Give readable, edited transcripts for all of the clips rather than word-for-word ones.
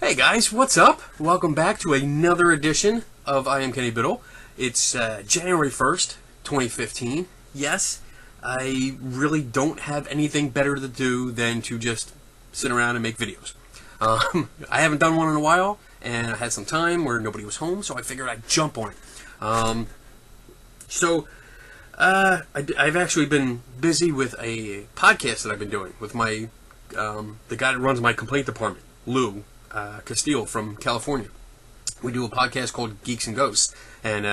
Hey guys, what's up? Welcome back to another edition of I Am Kenny Biddle. It's January 1st, 2015. Yes, I really don't have anything better to do than to just sit around and make videos. I haven't done one in a while, and I had some time where nobody was home, so I figured I'd jump on it. I've actually been busy with a podcast that I've been doing with my the guy that runs my complaint department, Lou Castile from California. We do a podcast called Geeks and Ghosts, and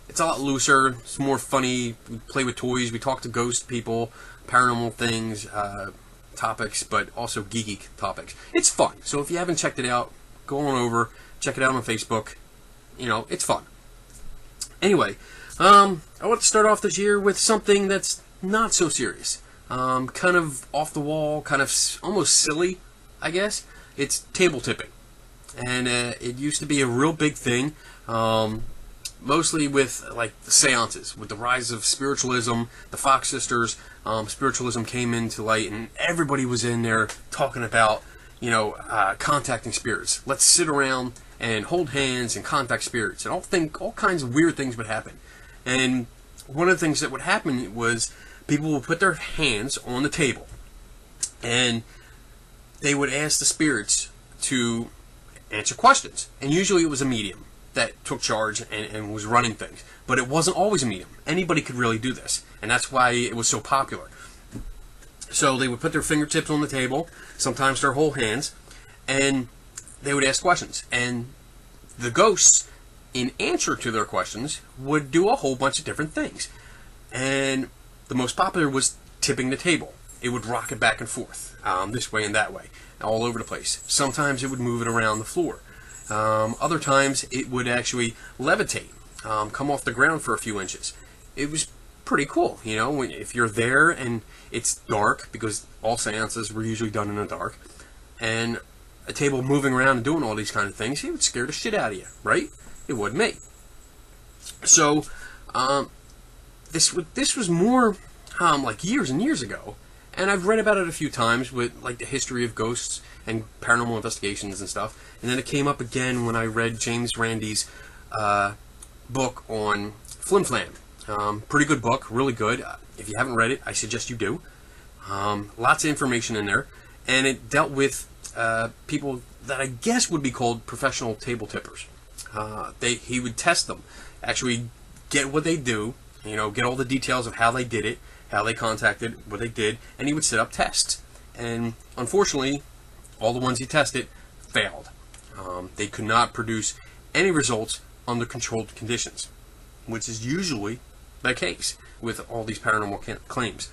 it's a lot looser, it's more funny. We play with toys, we talk to ghost people, paranormal things, topics, but also geeky topics. It's fun, so if you haven't checked it out, go on over, check it out on Facebook. You know, it's fun. Anyway, I want to start off this year with something that's not so serious. Kind of off the wall, kind of almost silly, I guess. It's table tipping. And it used to be a real big thing, mostly with like the seances. With the rise of spiritualism, the Fox sisters, spiritualism came into light, and everybody was in there talking about, contacting spirits. Let's sit around and hold hands and contact spirits, and all kinds of weird things would happen. And one of the things that would happen was people would put their hands on the table, and they would ask the spirits to answer questions. And usually it was a medium that took charge and was running things. But it wasn't always a medium. Anybody could really do this. And that's why it was so popular. So they would put their fingertips on the table, sometimes their whole hands, and they would ask questions. And the ghosts, in answer to their questions, would do a whole bunch of different things. And the most popular was tipping the table. It would rock it back and forth, this way and that way, all over the place. Sometimes it would move it around the floor. Other times it would actually levitate, come off the ground for a few inches. It was pretty cool, if you're there and it's dark, because all seances were usually done in the dark, and a table moving around and doing all these kind of things, it would scare the shit out of you, right? It would me. So, this was more like years and years ago. And I've read about it a few times with like the history of ghosts and paranormal investigations and stuff. And then it came up again when I read James Randi's book on Flim Flam. Pretty good book, really good. If you haven't read it, I suggest you do. Lots of information in there. And it dealt with people that I guess would be called professional table tippers. He would test them, actually get what they do, get all the details of how they did it, how they contacted, what they did, and he would set up tests. And unfortunately, all the ones he tested failed. They could not produce any results under controlled conditions, which is usually the case with all these paranormal claims.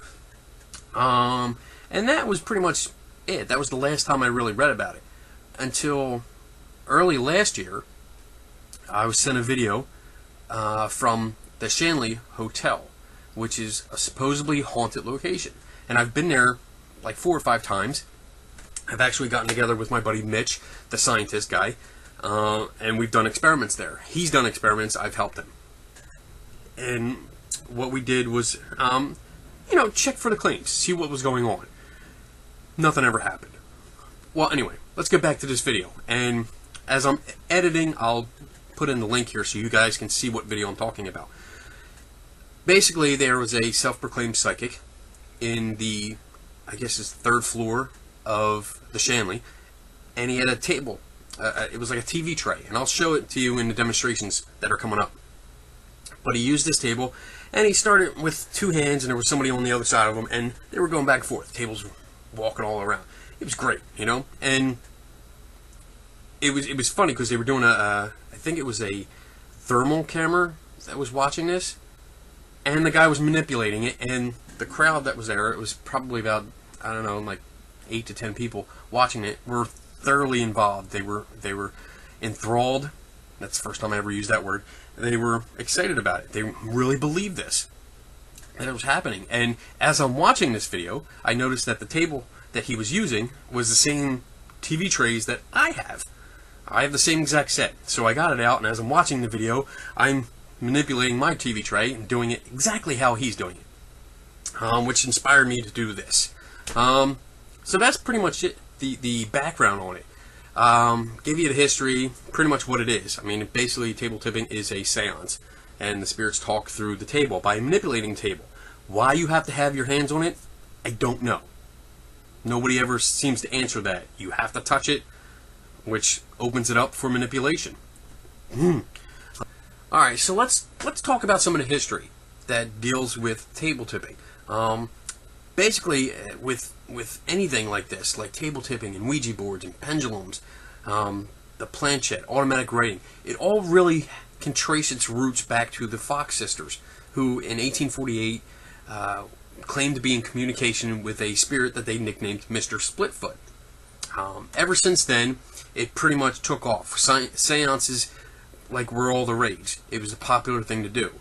And that was pretty much it. That was the last time I really read about it. Until early last year, I was sent a video from the Shanley Hotel, which is a supposedly haunted location. And I've been there like 4 or 5 times. I've actually gotten together with my buddy Mitch, the scientist guy, and we've done experiments there. He's done experiments, I've helped him. And what we did was, check for the claims, see what was going on. Nothing ever happened. Well, anyway, let's get back to this video. And as I'm editing, I'll put in the link here so you guys can see what video I'm talking about. Basically, there was a self-proclaimed psychic in the, I guess it's 3rd floor of the Shanley, and he had a table. It was like a TV tray, and I'll show it to you in the demonstrations that are coming up. But he used this table, and he started with 2 hands, and there was somebody on the other side of him, and they were going back and forth. Tables were walking all around. It was great, and it was funny because they were doing I think it was a thermal camera that was watching this. And the guy was manipulating it, and the crowd that was there, it was probably about, I don't know, like 8 to 10 people watching it, were thoroughly involved. They were enthralled. That's the first time I ever used that word. They were excited about it. They really believed this, that it was happening. And as I'm watching this video, I noticed that the table that he was using was the same TV trays that I have. I have the same exact set. So I got it out, and as I'm watching the video, I'm manipulating my TV tray and doing it exactly how he's doing it, which inspired me to do this. So that's pretty much it, the background on it. Give you the history, pretty much what it is. I mean, basically, table tipping is a seance, and the spirits talk through the table by manipulating the table. Why you have to have your hands on it, I don't know. Nobody ever seems to answer that. You have to touch it, which opens it up for manipulation. Alright, so let's talk about some of the history that deals with table tipping. Basically, with anything like this, like table tipping and Ouija boards and pendulums, the planchette, automatic writing, it all really can trace its roots back to the Fox sisters, who in 1848 claimed to be in communication with a spirit that they nicknamed Mr. Splitfoot. Ever since then, it pretty much took off. Seances were all the rage. It was a popular thing to do.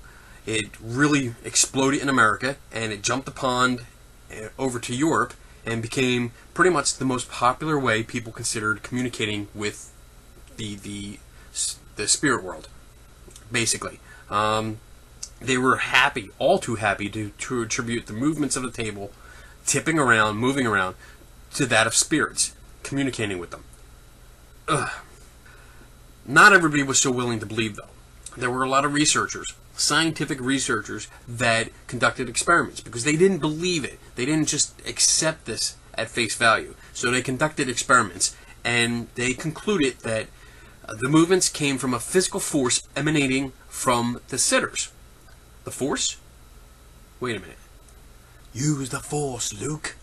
It really exploded in America, and it jumped the pond over to Europe and became pretty much the most popular way people considered communicating with the spirit world. Basically, they were happy, all too happy, to attribute the movements of the table, tipping around, moving around, to that of spirits communicating with them. Ugh. Not everybody was so willing to believe, though. There were a lot of researchers, scientific researchers, that conducted experiments because they didn't believe it. They didn't just accept this at face value. So they conducted experiments, and they concluded that the movements came from a physical force emanating from the sitters. The force? Wait a minute. Use the force, Luke.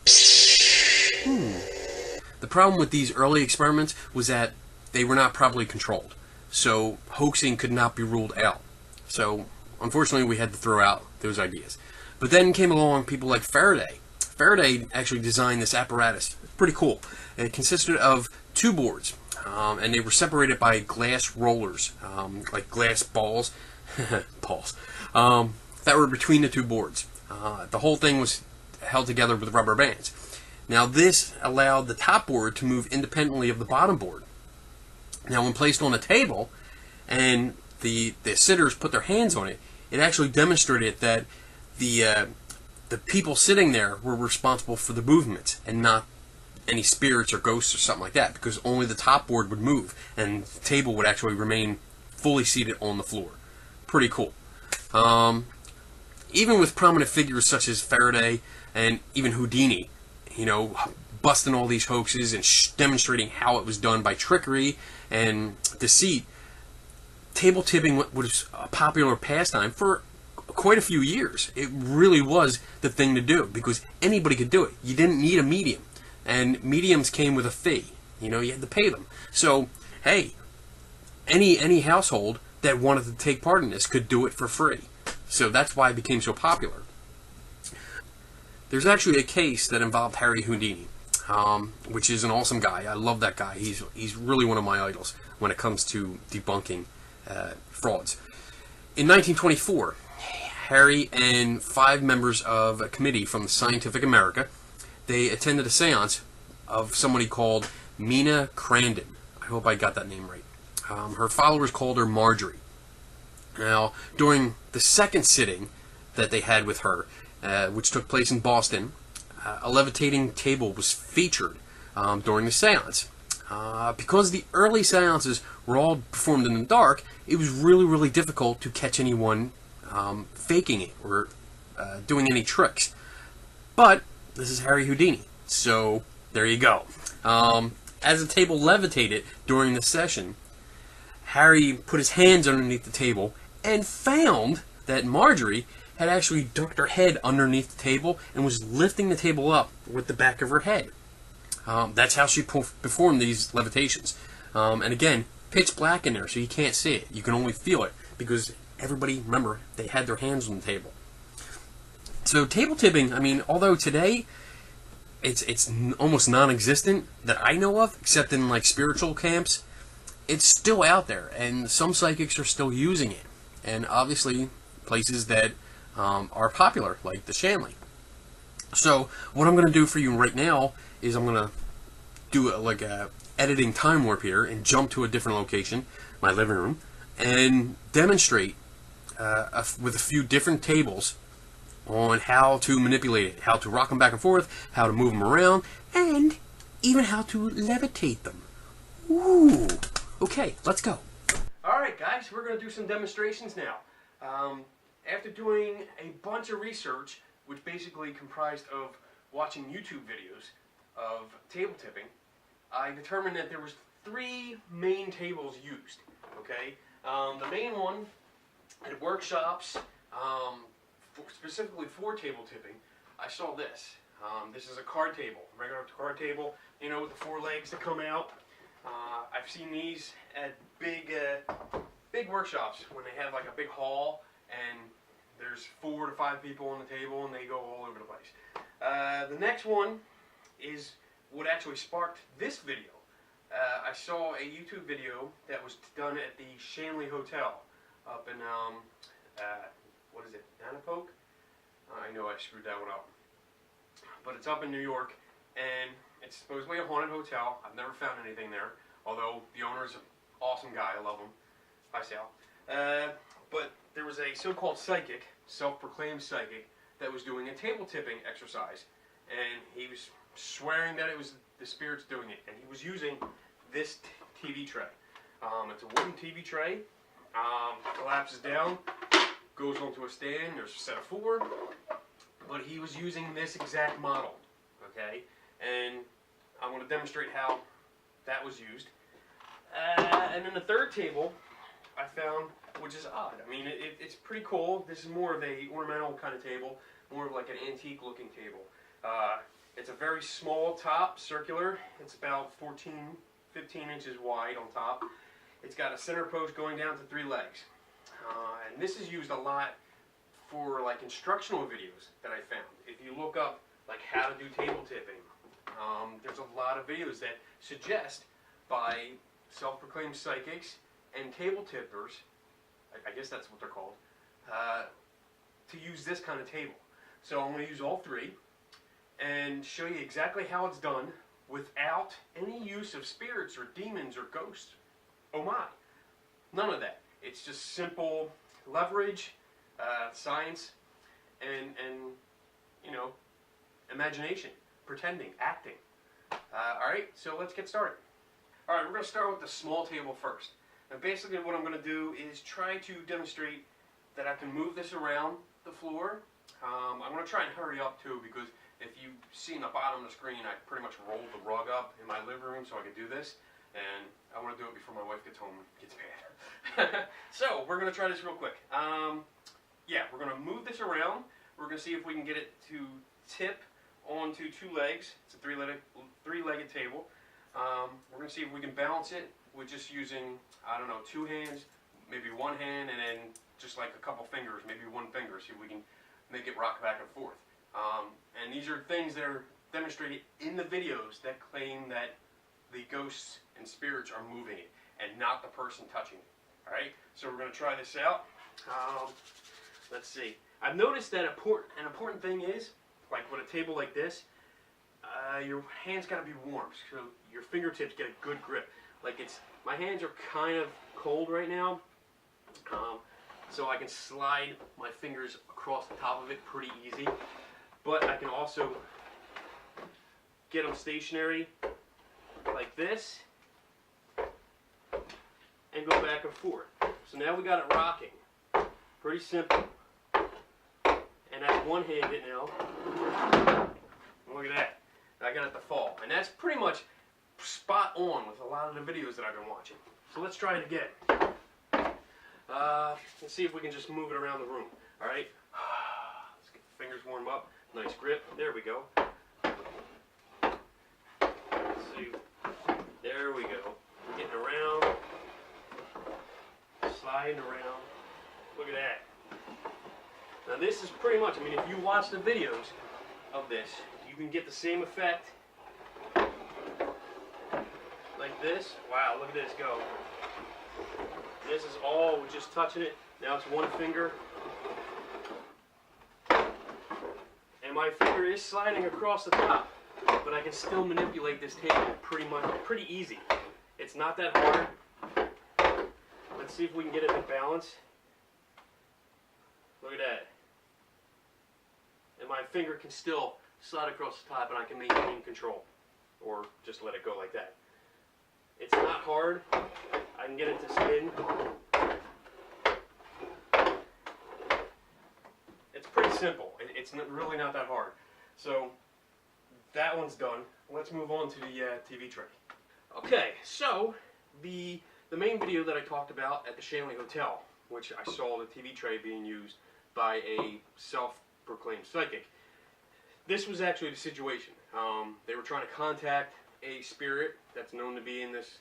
The problem with these early experiments was that they were not properly controlled, so hoaxing could not be ruled out. So, unfortunately, we had to throw out those ideas. But then came along people like Faraday. Faraday actually designed this apparatus. It's pretty cool. It consisted of two boards, and they were separated by glass rollers, like glass balls, that were between the two boards. The whole thing was held together with rubber bands. Now, this allowed the top board to move independently of the bottom board. Now, when placed on a table, and the sitters put their hands on it, it actually demonstrated that the people sitting there were responsible for the movements, and not any spirits or ghosts or something like that, because only the top board would move, and the table would actually remain fully seated on the floor. Pretty cool. Even with prominent figures such as Faraday and even Houdini, busting all these hoaxes and demonstrating how it was done by trickery and deceit, table tipping was a popular pastime for quite a few years. It really was the thing to do because anybody could do it. You didn't need a medium, and mediums came with a fee. You had to pay them. So, hey, any household that wanted to take part in this could do it for free. So that's why it became so popular. There's actually a case that involved Harry Houdini, which is an awesome guy. I love that guy. He's really one of my idols when it comes to debunking frauds. In 1924, Harry and 5 members of a committee from Scientific America, they attended a seance of somebody called Mina Crandon. I hope I got that name right. Her followers called her Marjorie. Now, during the second sitting that they had with her, which took place in Boston, a levitating table was featured during the seance. Because the early seances were all performed in the dark, it was really, really difficult to catch anyone faking it or doing any tricks. But this is Harry Houdini, so there you go. As the table levitated during the session, Harry put his hands underneath the table and found that Marjorie had actually ducked her head underneath the table and was lifting the table up with the back of her head. That's how she performed these levitations. And again, pitch black in there, so you can't see it. You can only feel it because everybody, remember, they had their hands on the table. So table tipping, I mean, although today it's almost non-existent that I know of, except in spiritual camps, it's still out there, and some psychics are still using it. And obviously, places that are popular, like the Shanley. So, what I'm going to do for you right now is I'm going to do a editing time warp here and jump to a different location, my living room, and demonstrate with a few different tables on how to manipulate it, how to rock them back and forth, how to move them around, and even how to levitate them. Ooh. Okay, let's go. Alright guys, we're going to do some demonstrations now. After doing a bunch of research, which basically comprised of watching YouTube videos of table tipping, I determined that there was 3 main tables used. Okay, the main one at workshops, specifically for table tipping, I saw this. This is a card table, regular card table, you know, with the 4 legs that come out. I've seen these at big workshops when they have like a big hall and there's 4 to 5 people on the table and they go all over the place. The next one is what actually sparked this video. I saw a YouTube video that was done at the Shanley Hotel up in, what is it, Nanapoke? I know I screwed that one up. But it's up in New York, and it's supposedly a haunted hotel. I've never found anything there, although the owner is an awesome guy. I love him. Hi, Sal. But there was a so-called psychic, self-proclaimed psychic, that was doing a table tipping exercise, and he was swearing that it was the spirits doing it, and he was using this TV tray. It's a wooden TV tray, collapses down, goes onto a stand. There's a set of 4, but he was using this exact model, okay? And I'm going to demonstrate how that was used. And then the third table I found, which is odd. I mean, it's pretty cool. This is more of a ornamental kind of table, more of like an antique looking table. It's a very small top, circular. It's about 15 inches wide on top. It's got a center post going down to 3 legs. And this is used a lot for like instructional videos that I found. If you look up like how to do table tipping, there's a lot of videos that suggest by self-proclaimed psychics and table tippers, I guess that's what they're called, to use this kind of table. So I'm going to use all 3 and show you exactly how it's done without any use of spirits or demons or ghosts. Oh my, none of that. It's just simple leverage, science, and you know, imagination, pretending, acting. Alright, so let's get started. Alright, we're going to start with the small table first. And basically what I'm going to do is try to demonstrate that I can move this around the floor. I'm going to try and hurry up too, because if you see in the bottom of the screen, I pretty much rolled the rug up in my living room so I could do this. And I want to do it before my wife gets home and gets mad. So, we're going to try this real quick. Yeah, we're going to move this around. We're going to see if we can get it to tip onto 2 legs. It's a three-legged table. We're going to see if we can balance it with just using, I don't know, 2 hands, maybe 1 hand, and then just like a couple fingers, maybe 1 finger, see if we can make it rock back and forth. And these are things that are demonstrated in the videos that claim that the ghosts and spirits are moving it and not the person touching it. Alright, so we're going to try this out. Let's see. I've noticed that an important thing is, like with a table like this, your hands got to be warm, so your fingertips get a good grip. Like my hands are kind of cold right now, so I can slide my fingers across the top of it pretty easy. But I can also get them stationary like this and go back and forth. So now we got it rocking. Pretty simple. And that's one-handed now. Look at that. I got it to fall. And that's pretty much spot on with a lot of the videos that I've been watching. So let's try it again. Let's see if we can just move it around the room. Alright? Let's get the fingers warm up. Nice grip. There we go. Let's see. There we go. We're getting around. Sliding around. Look at that. Now this is pretty much, I mean, if you watch the videos of this, you can get the same effect like this. Wow, look at this go. This is all with just touching it. Now it's 1 finger. And my finger is sliding across the top, but I can still manipulate this table pretty easy. It's not that hard. Let's see if we can get it to balance. Look at that. And my finger can still slide across the top and I can maintain control. Or just let it go like that. It's not hard. I can get it to spin. It's pretty simple. It's really not that hard. So that one's done. Let's move on to the TV tray. Okay, so the main video that I talked about at the Shanley Hotel, which I saw the TV tray being used by a self-proclaimed psychic. This was actually the situation. They were trying to contact a spirit that's known to be in this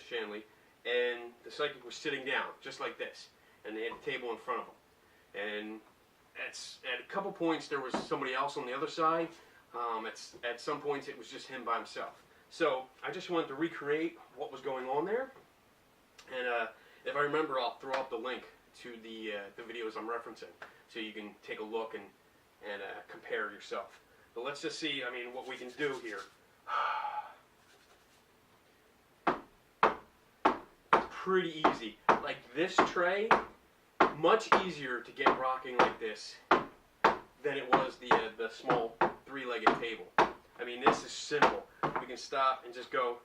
Shanley, and the psychic was sitting down just like this, and they had a table in front of them. And at a couple points there was somebody else on the other side. At some points it was just him by himself. So I just wanted to recreate what was going on there, and if I remember, I'll throw up the link to the videos I'm referencing, so you can take a look and compare yourself. But let's just see, I mean, what we can do here. Pretty easy. Like this tray, much easier to get rocking like this than it was the small three-legged table. I mean, this is simple. We can stop and just go.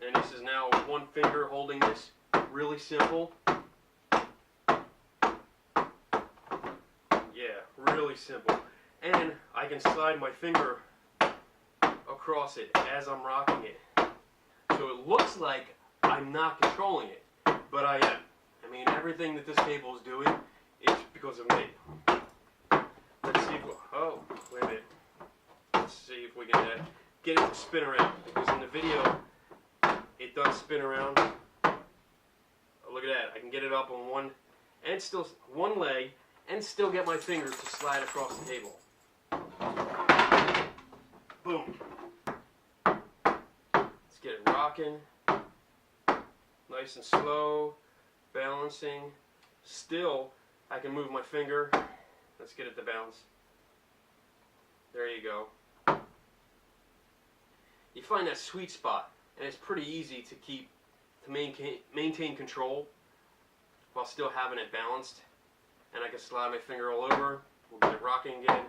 And this is now one finger holding this. Really simple. Yeah, really simple. And I can slide my finger across it as I'm rocking it. So it looks like I'm not controlling it, but I am. I mean, everything that this table is doing is because of me. Let's see if oh, wait a minute. Let's see if we can get it to spin around, because in the video it does spin around. Oh, look at that. I can get it up on one leg and still get my finger to slide across the table. Boom. Let's get it rocking. Nice and slow, balancing. Still, I can move my finger. Let's get it to bounce. There you go. You find that sweet spot, and it's pretty easy to maintain control while still having it balanced. And I can slide my finger all over. We'll get it rocking again.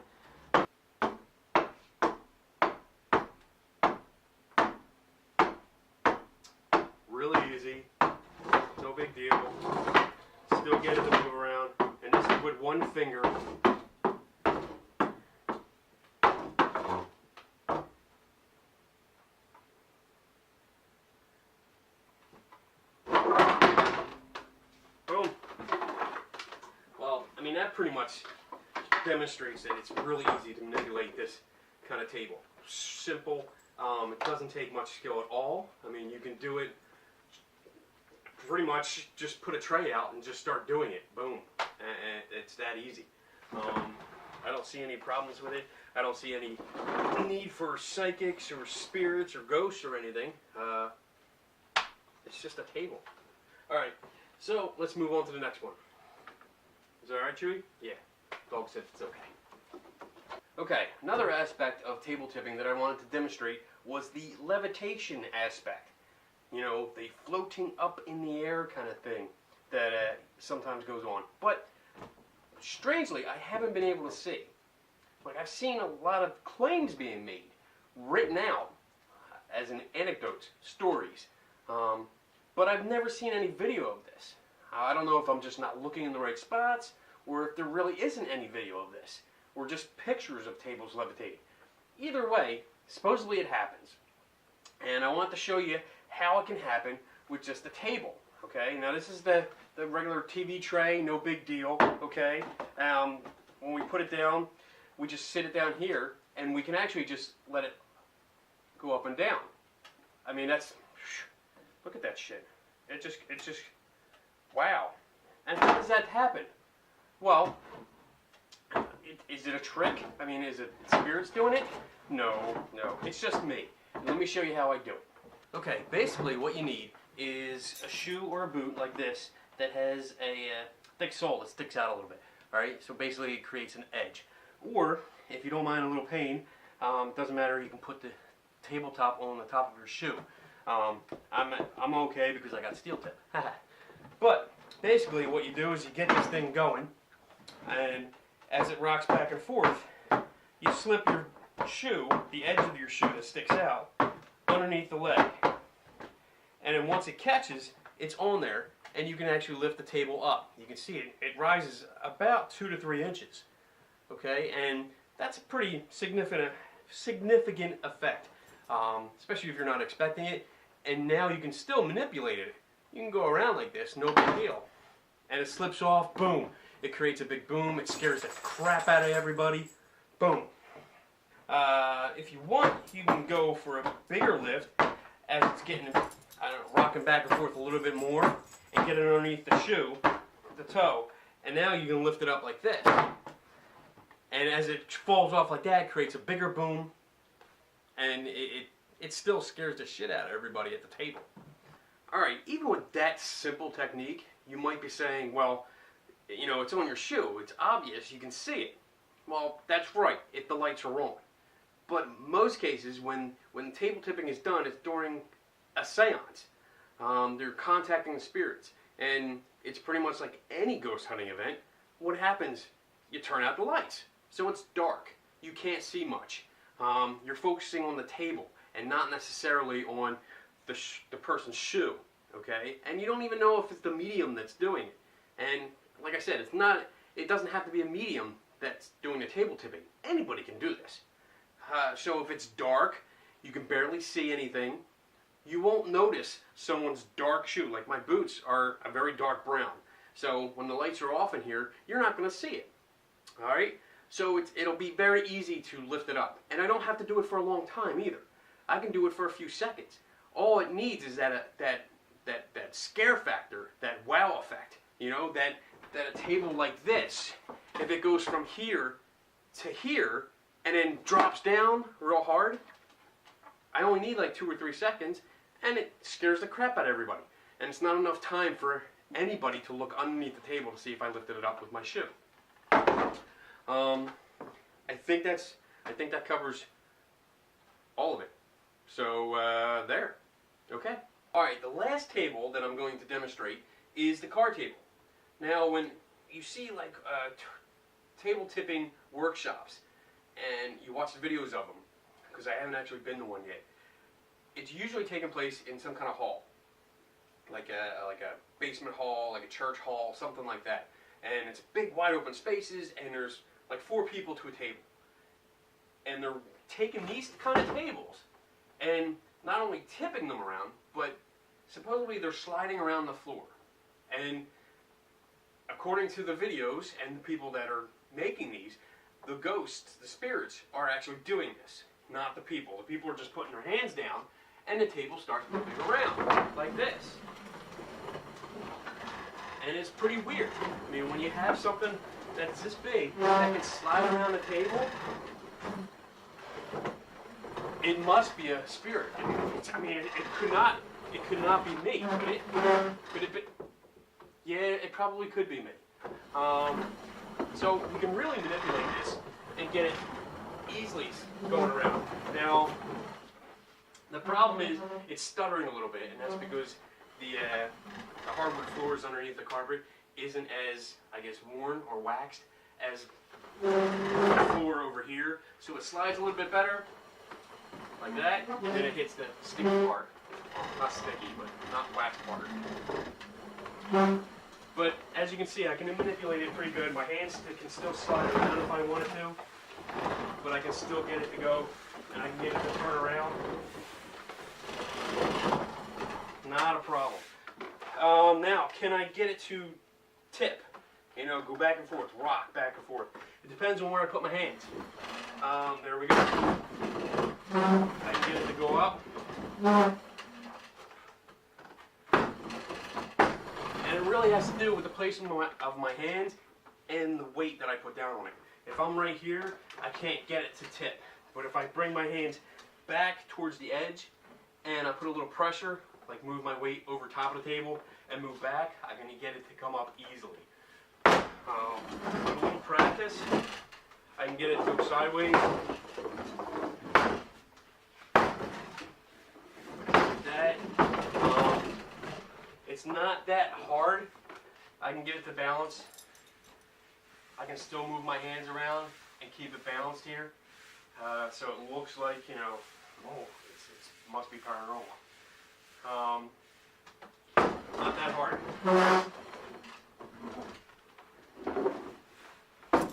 Really easy. No big deal. Still get it to move around. And this is with one finger. Boom. Well, I mean, that pretty much demonstrates that it's really easy to manipulate this kind of table. Simple. It doesn't take much skill at all. I mean, you can do it pretty much, just put a tray out and just start doing it. Boom. And it's that easy. I don't see any problems with it. I don't see any need for psychics or spirits or ghosts or anything. It's just a table. Alright, so let's move on to the next one. Is that alright, Chewy? Yeah. Dog said it's okay. Okay, another aspect of table tipping that I wanted to demonstrate was the levitation aspect. You know, the floating up in the air kind of thing that sometimes goes on. But strangely, I haven't been able to see. Like, I've seen a lot of claims being made, written out as an anecdotes, stories. But I've never seen any video of this. I don't know if I'm just not looking in the right spots, or if there really isn't any video of this, or just pictures of tables levitating. Either way, supposedly it happens. And I want to show you how it can happen with just a table. Okay, now this is the regular TV tray, no big deal. Okay, when we put it down, we just sit it down here, and we can actually just let it go up and down. I mean, that's, look at that shit. It just, wow. And how does that happen? Well, is it a trick? I mean, is it spirits doing it? No, it's just me. Let me show you how I do it. Okay, basically what you need is a shoe or a boot like this that has a thick sole that sticks out a little bit. Alright, so basically it creates an edge. Or, if you don't mind a little pain, doesn't matter, you can put the tabletop on the top of your shoe. I'm okay because I got steel tip. But, basically what you do is you get this thing going, and as it rocks back and forth, you slip shoe, the edge of your shoe that sticks out, underneath the leg. And then once it catches, it's on there, and you can actually lift the table up. You can see it. It rises about 2 to 3 inches. Okay, and that's a pretty significant effect, especially if you're not expecting it. And now you can still manipulate it. You can go around like this, no big deal. And it slips off, boom. It creates a big boom. It scares the crap out of everybody. Boom. If you want, you can go for a bigger lift as it's getting, I don't know, rocking back and forth a little bit more, and get it underneath the shoe, the toe, and now you can lift it up like this. And as it falls off like that, it creates a bigger boom, and it still scares the shit out of everybody at the table. Alright, even with that simple technique, you might be saying, well, you know, it's on your shoe, it's obvious, you can see it. Well, that's right, if the lights are on. But most cases, when table tipping is done, it's during a seance. They're contacting the spirits, and it's pretty much like any ghost hunting event. What happens? You turn out the lights, so it's dark. You can't see much. You're focusing on the table and not necessarily on the person's shoe. Okay, and you don't even know if it's the medium that's doing it. And like I said, it doesn't have to be a medium that's doing the table tipping. Anybody can do this. So if it's dark, you can barely see anything, you won't notice someone's dark shoe. Like my boots are a very dark brown. So when the lights are off in here, you're not going to see it. Alright? So it'll be very easy to lift it up. And I don't have to do it for a long time either. I can do it for a few seconds. All it needs is that scare factor, that wow effect. You know, that a table like this, if it goes from here to here, and then drops down real hard, I only need like 2 or 3 seconds, and it scares the crap out of everybody. And it's not enough time for anybody to look underneath the table to see if I lifted it up with my shoe. I think that covers all of it. So there. Okay. All right. The last table that I'm going to demonstrate is the card table. Now, when you see like table tipping workshops, and you watch the videos of them, because I haven't actually been to one yet, it's usually taking place in some kind of hall, like a basement hall, like a church hall, something like that. And it's big, wide open spaces, and there's like 4 people to a table. And they're taking these kind of tables and not only tipping them around, but supposedly they're sliding around the floor. And according to the videos and the people that are making these, the ghosts, the spirits, are actually doing this, not the people. The people are just putting their hands down, and the table starts moving around, like this. And it's pretty weird. I mean, when you have something that's this big, that can slide around the table, it must be a spirit. I mean, it could not be me, could it? Could it be? Yeah, it probably could be me. So you can really manipulate this and get it easily going around. Now, the problem is it's stuttering a little bit, and that's because the hardwood floors underneath the carpet isn't as, I guess, worn or waxed as the floor over here. So it slides a little bit better, like that, and then it hits the sticky part. Not sticky, but not waxed part. But as you can see, I can manipulate it pretty good. My hands can still slide around if I wanted to, but I can still get it to go, and I can get it to turn around. Not a problem. Now, can I get it to tip? You know, go back and forth, rock back and forth. It depends on where I put my hands. There we go. I can get it to go up. And it really has to do with the placement of my hands and the weight that I put down on it. If I'm right here, I can't get it to tip. But if I bring my hands back towards the edge and I put a little pressure, like move my weight over top of the table and move back, I can get it to come up easily. With a little practice, I can get it to go sideways. That. It's not that hard. I can get it to balance. I can still move my hands around and keep it balanced here. So it looks like, you know, oh, it must be paranormal. Not that hard.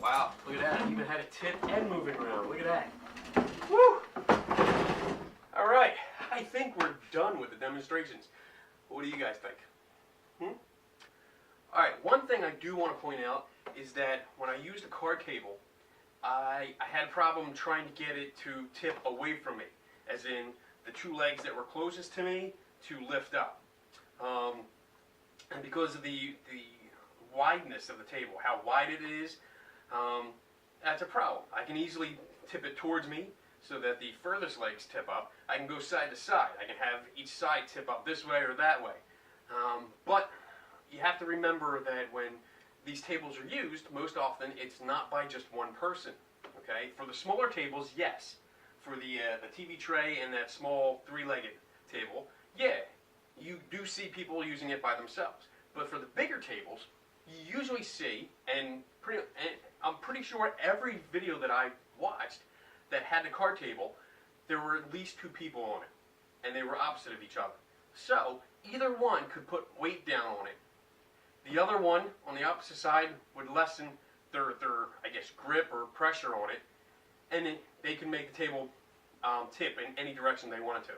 Wow, look at that. I even had it tip and moving around. Look at that. Woo! Alright, I think we're done with the demonstrations. What do you guys think? Alright, one thing I do want to point out is that when I used the card table, I had a problem trying to get it to tip away from me, as in the two legs that were closest to me to lift up. And because of the wideness of the table, how wide it is, that's a problem. I can easily tip it towards me so that the furthest legs tip up. I can go side to side. I can have each side tip up this way or that way. But you have to remember that when these tables are used, most often it's not by just one person. Okay? For the smaller tables, yes. For the TV tray and that small three-legged table, yeah, you do see people using it by themselves. But for the bigger tables, you usually see, and I'm pretty sure every video that I watched that had the card table, there were at least two people on it, and they were opposite of each other. So either one could put weight down on it. The other one on the opposite side would lessen their I guess, grip or pressure on it, and then they can make the table tip in any direction they wanted to.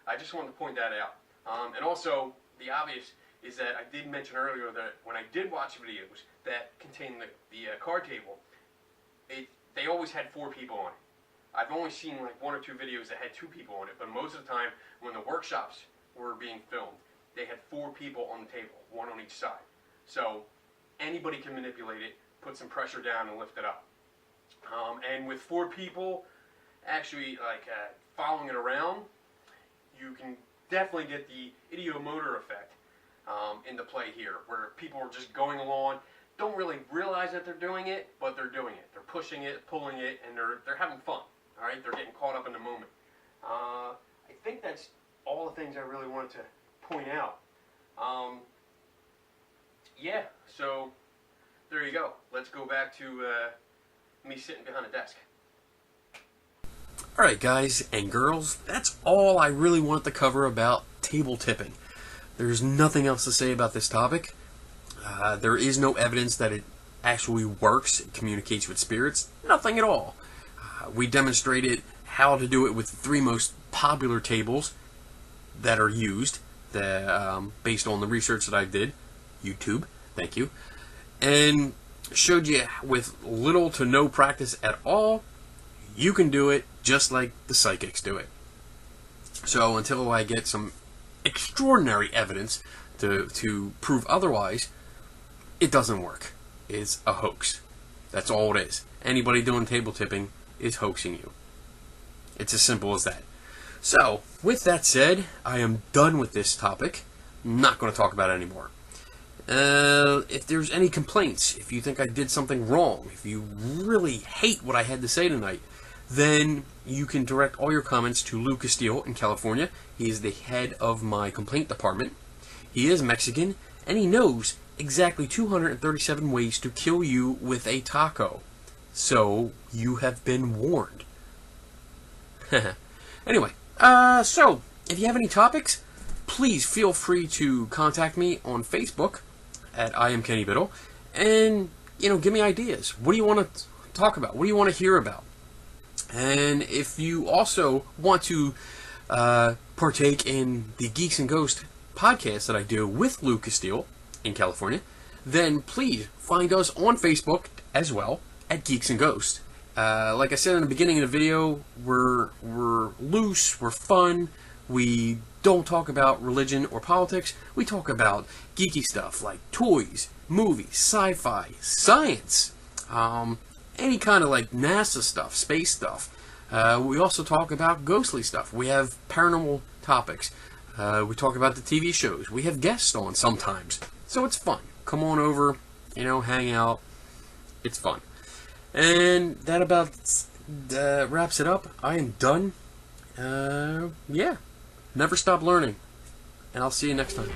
I just wanted to point that out. And also, the obvious is that I did mention earlier that when I did watch videos that contained the card table, they always had 4 people on it. I've only seen like 1 or 2 videos that had 2 people on it, but most of the time when the workshops were being filmed, they had 4 people on the table, 1 on each side. So anybody can manipulate it, put some pressure down and lift it up. And with 4 people actually following it around, you can definitely get the idiomotor effect into play here, where people are just going along, don't really realize that they're doing it, but they're doing it. They're pushing it, pulling it, and they're having fun. All right, they're getting caught up in the moment. I think that's all the things I really wanted to point out. Yeah, so there you go. Let's go back to me sitting behind a desk. Alright guys and girls, that's all I really wanted to cover about table tipping. There's nothing else to say about this topic. There is no evidence that it actually works, it communicates with spirits, nothing at all. We demonstrated how to do it with the 3 most popular tables that are used, based on the research that I did. YouTube, thank you. And showed you with little to no practice at all, you can do it just like the psychics do it. So until I get some extraordinary evidence to prove otherwise, it doesn't work. It's a hoax. That's all it is. Anybody doing table tipping is hoaxing you. It's as simple as that. So, with that said, I am done with this topic. I'm not going to talk about it anymore. If there's any complaints, if you think I did something wrong, if you really hate what I had to say tonight, then you can direct all your comments to Lou Castillo in California. He is the head of my complaint department. He is Mexican, and he knows exactly 237 ways to kill you with a taco. So, you have been warned. Anyway, so, if you have any topics, please feel free to contact me on Facebook at I am Kenny Biddle, and, give me ideas. What do you want to talk about? What do you want to hear about? And if you also want to partake in the Geeks and Ghosts podcast that I do with Lou Castillo in California, then please find us on Facebook as well at Geeks and Ghosts. Like I said in the beginning of the video, we're loose, we're fun, we don't talk about religion or politics, we talk about geeky stuff like toys, movies, sci-fi, science, any kind of like NASA stuff, space stuff. We also talk about ghostly stuff. We have paranormal topics. We talk about the TV shows. We have guests on sometimes. So it's fun. Come on over, hang out. It's fun. And that about wraps it up. I am done. Yeah. Never stop learning. And I'll see you next time.